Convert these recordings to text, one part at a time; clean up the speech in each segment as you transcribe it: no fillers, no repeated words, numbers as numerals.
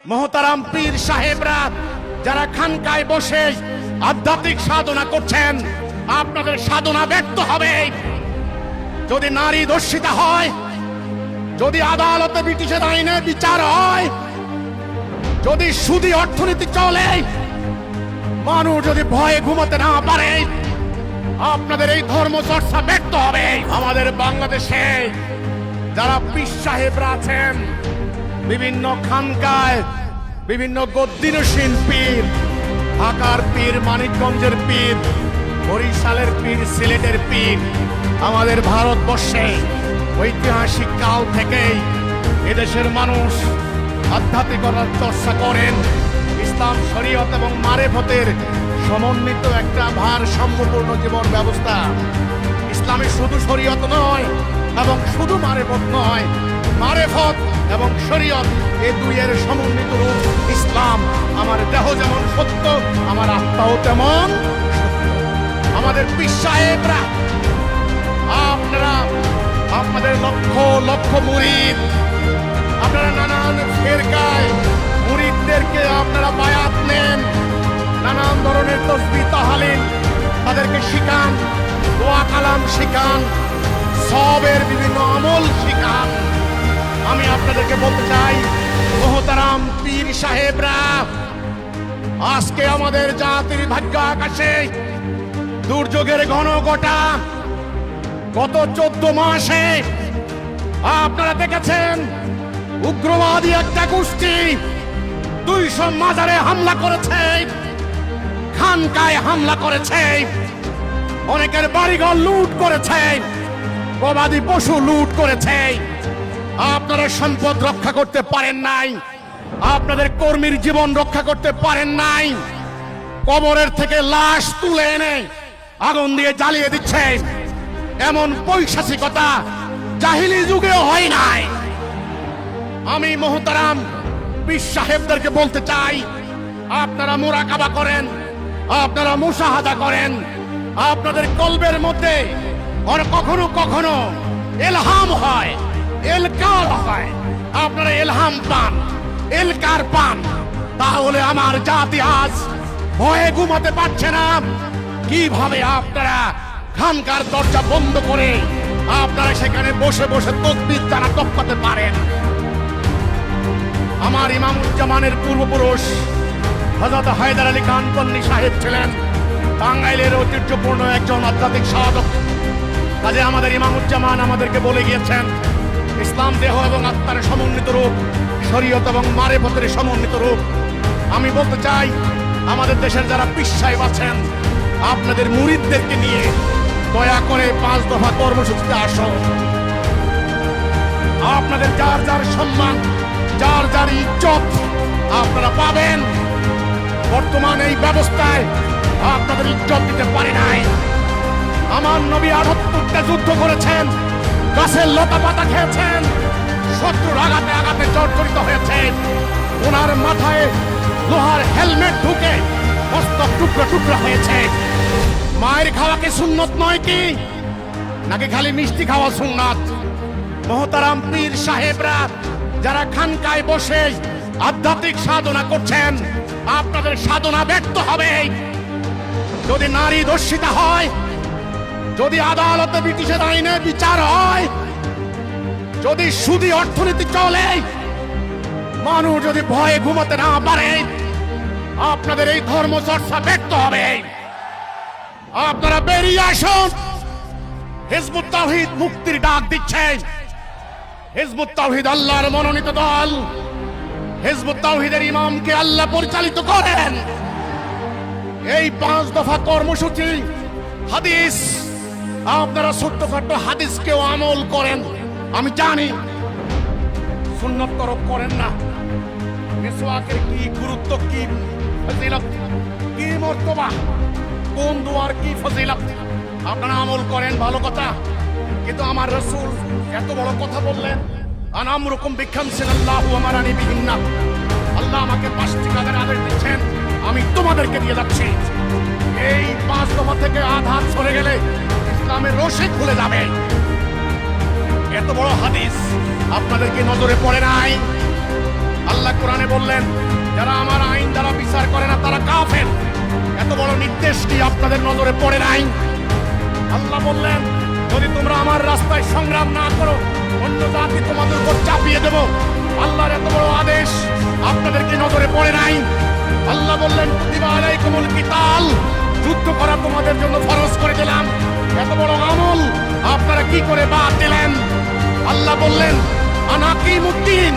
মোহতারাম পীর সাহেবরা যারা খানকায় বসে আধ্যাত্মিক সাধনা করছেন, আপনাদের সাধনা ব্যর্থ হবে। যদি নারী ধর্ষিতা হয়, যদি আদালতে ব্রিটিশের আইনে বিচার হয়, যদি সুদী অর্থনীতি চলে, মানুষ যদি ভয়ে ঘুমাতে না পারে, আপনাদের এই ধর্ম চর্চা ব্যর্থ হবে। আমাদের বাংলাদেশে যারা পীর সাহেবরা আছেন, বিভিন্ন খানকায় বিভিন্ন গদ্দিনশীল পীর, ঢাকার পীর, মানিকগঞ্জের পীর, বরিশালের পীর, সিলেটের পীর, আমাদের ভারতবর্ষে ঐতিহাসিক কাল থেকেই এদেশের মানুষ আধ্যাত্মিকতার চর্চা করেন। ইসলাম, শরীয়ত এবং মারেফতের সমন্বিত একটা ভারসাম্যপূর্ণ জীবন ব্যবস্থা। ইসলামে শুধু শরীয়ত নয় এবং শুধু মারেফত নয়, মারেফত এবং শরীয়ত এই দুইয়ের সমন্বিত রূপ ইসলাম। আমার দেহ যেমন সত্য, আমার আত্মাও তেমন সত্য। আমাদের পীর সাহেবরা, আপনারা আপনাদের লক্ষ লক্ষ মুরিদ, আপনারা নানান ফেরকায় মুরিদদেরকে আপনারা বায়াত নেন, নানান ধরনের তাসবিহ তাহলিল তাদেরকে শিখান, দোয়া কালাম শিখান, সবের বিভিন্ন আমল শিখান। আমি আপনাদেরকে বলতে চাই, মোহতারাম পীর সাহেবরা, আজকে আমাদের জাতির ভাগ্য আকাশে দুর্যোগের ঘনঘটা। গত 14 মাসে আপনারা দেখেছেন উগ্রবাদী একটা গোষ্ঠী 200 মাজারে হামলা করেছে, খানকায় হামলা করেছে, অনেকের বাড়িঘর লুট করেছে, গবাদি পশু লুট করেছে। আপনারা সম্পদ রক্ষা করতে পারেন নাই, আপনাদের কর্মীর জীবন রক্ষা করতে পারেন নাই। কবরের থেকে লাশ তুলে এনে আগুন দিয়ে জ্বালিয়ে দিচ্ছে, এমন পৈশাচিকতা জাহিলি যুগেও হয় নাই। আমি মোহতারাম পীর সাহেবদেরকে বলতে চাই, আপনারা মুরাকাবা করেন, আপনারা মুশাহাদা করেন, আপনাদের কলবের মধ্যে কখনো কখনো ইলহাম হয়, এলকার হয়, আপনারা ইলহাম পান, এলকার পান, তাহলে আমার জাতি আজ ভয়ে ঘুমাতে পারছে না। কিভাবে আপনারা খানকার দরজা বন্ধ করে আপনারা সেখানে বসে বসে তাকবীর তারা টপকাতে পারেন? আমার ইমামুজ্জামানের পূর্বপুরুষ হযরত হায়দার আলী খান পন্নী সাহেব ছিলেন টাঙ্গাইলের ঐতিহ্যপূর্ণ একজন আধ্যাত্মিক সাধক। কাজে আমাদের ইমামুজ্জামান আমাদেরকে বলে গিয়েছেন, ইসলাম দেহ এবং আত্মার সমন্বিত রূপ, শরীয়ত এবং মারেফতের সমন্বিত রূপ। আমি বলতে চাই, আমাদের দেশের যারা পীর সাহেব আছেন, আপনাদের মুরিদদেরকে নিয়ে দয়া করে 5 দফা কর্মসূচিতে আসুন। আপনাদের যার যার সম্মান, যার যার ইজ্জত আপনারা পাবেন। বর্তমান এই ব্যবস্থায় আপনাদের ইজ্জত দিতে পারে নাই। আমার নবী 78টা যুদ্ধ করেছেন, গাছের লতা পাতা খেয়েছেন, শত্রুর আঘাতে আঘাতে জর্জরিত হয়েছেন, ওনার মাথায় লোহার হেলমেট ঢুকে মস্তক টুকরা টুকরা হয়েছে। মায়ের খাওয়া কি সুন্নত নয় কি, নাকি খালি মিষ্টি খাওয়া সুন্নাত? মোহতারাম পীর সাহেবরা যারা খানকায় বসে আধ্যাত্মিক সাধনা করছেন, আপনাদের সাধনা ব্যর্থ হবে। যদি নারী ধর্ষিতা হয়, যদি আদালতে ব্রিটিশের আইনে বিচার হয়, যদি সুদী অর্থনীতি চলে, মানুষ যদি ভয়ে ঘুমাতে না পারে, আপনাদের এই ধর্ম চর্চা ব্যর্থ হবে। আপনারা বেরিয়ে আসুন। হিজবুত তাওহীদ মুক্তির ডাক দিচ্ছে। হিজবুত তাওহীদ আল্লাহর মনোনীত দল। হিজবুত তাওহীদের ইমামকে আল্লাহ পরিচালিত করেন। এই 5 দফা কর্মসূচি, হাদিস, আপনারা ছোট্টখাট্ট হাদিসকেও আমল করেন। আমি জানি সুন্নত তরক করেন না। মিসওয়াকের কি গুরুত্ব, কি ফজিলত, কি মর্তবা, কোন দুয়ার কি ফজিলত, আপনারা আমল করেন, ভালো কথা। কিন্তু আমার রাসূল এত বড় কথা বললেন, আনামরুকুম বিখামসিনাল্লাহু আমারানি বিহিন্না, আল্লাহ আমাকে 5টি কাজের আদেশ দিচ্ছেন, আমি তোমাদেরকে দিয়ে যাচ্ছি। এই 5 দফা থেকে আধার সরে গেলে ইসলামের রশি খুলে যাবে। এত বড় হাদিস আপনাদের কি নজরে পড়ে নাই? আল্লাহ কোরআনে বললেন, যারা আমার আইন দ্বারা বিচার করে না তারা কাফের। এত বড় নির্দেশ কি আপনাদের নজরে পড়ে নাই? আল্লাহ বললেন, যদি তোমরা আমার রাস্তায় সংগ্রাম না করো, অন্য জাতি তোমাদের উপর চাপিয়ে দেব। আল্লাহর এত বড় আদেশ আপনাদেরকে নজরে পড়ে নাই? আল্লাহ বললেন, কুতিবা আলাইকুমুল কিতাল, যুদ্ধ করা তোমাদের জন্য ফরজ করে দিলাম। এত বড় আমল আপনারা কি করে বাদ দিলেন? আল্লাহ বললেন, আনাকিমুদ্দিন,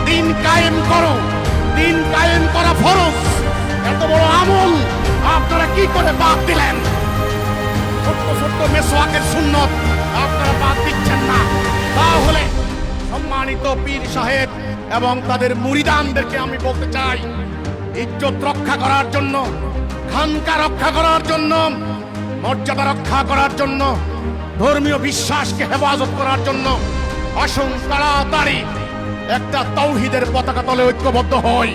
দিন কায়েম করো, দিন কায়েম করা ফরজ। এত বড় আমল আপনারা কি করে বাদ দিলেন? ছোট্ট ছোট্ট মেসওয়াকের সুন্নত আপনারা বাদ দিচ্ছেন না। তাহলে সম্মানিত পীর সাহেব এবং তাদের মুরিদানদেরকে আমি বলতে চাই, ইজ্জত রক্ষা করার জন্য, খানকা রক্ষা করার জন্য, মর্যাদা রক্ষা করার জন্য, ধর্মীয় বিশ্বাসকে হেফাজত করার জন্য আসুন তাড়াতাড়ি একটা তাওহীদের পতাকা তলে ঐক্যবদ্ধ হই।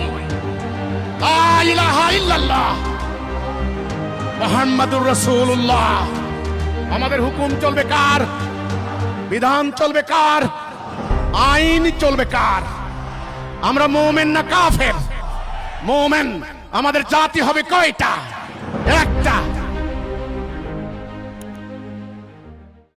লা ইলাহা ইল্লাল্লাহ মুহাম্মাদুর রাসূলুল্লাহ। আমাদের হুকুম চলবে কার? বিধান চলবে কার? আইন চলবে কার? আমরা মুমিন না কাফের? মুমিন। আমাদের জাতি হবে কয়টা? একটা।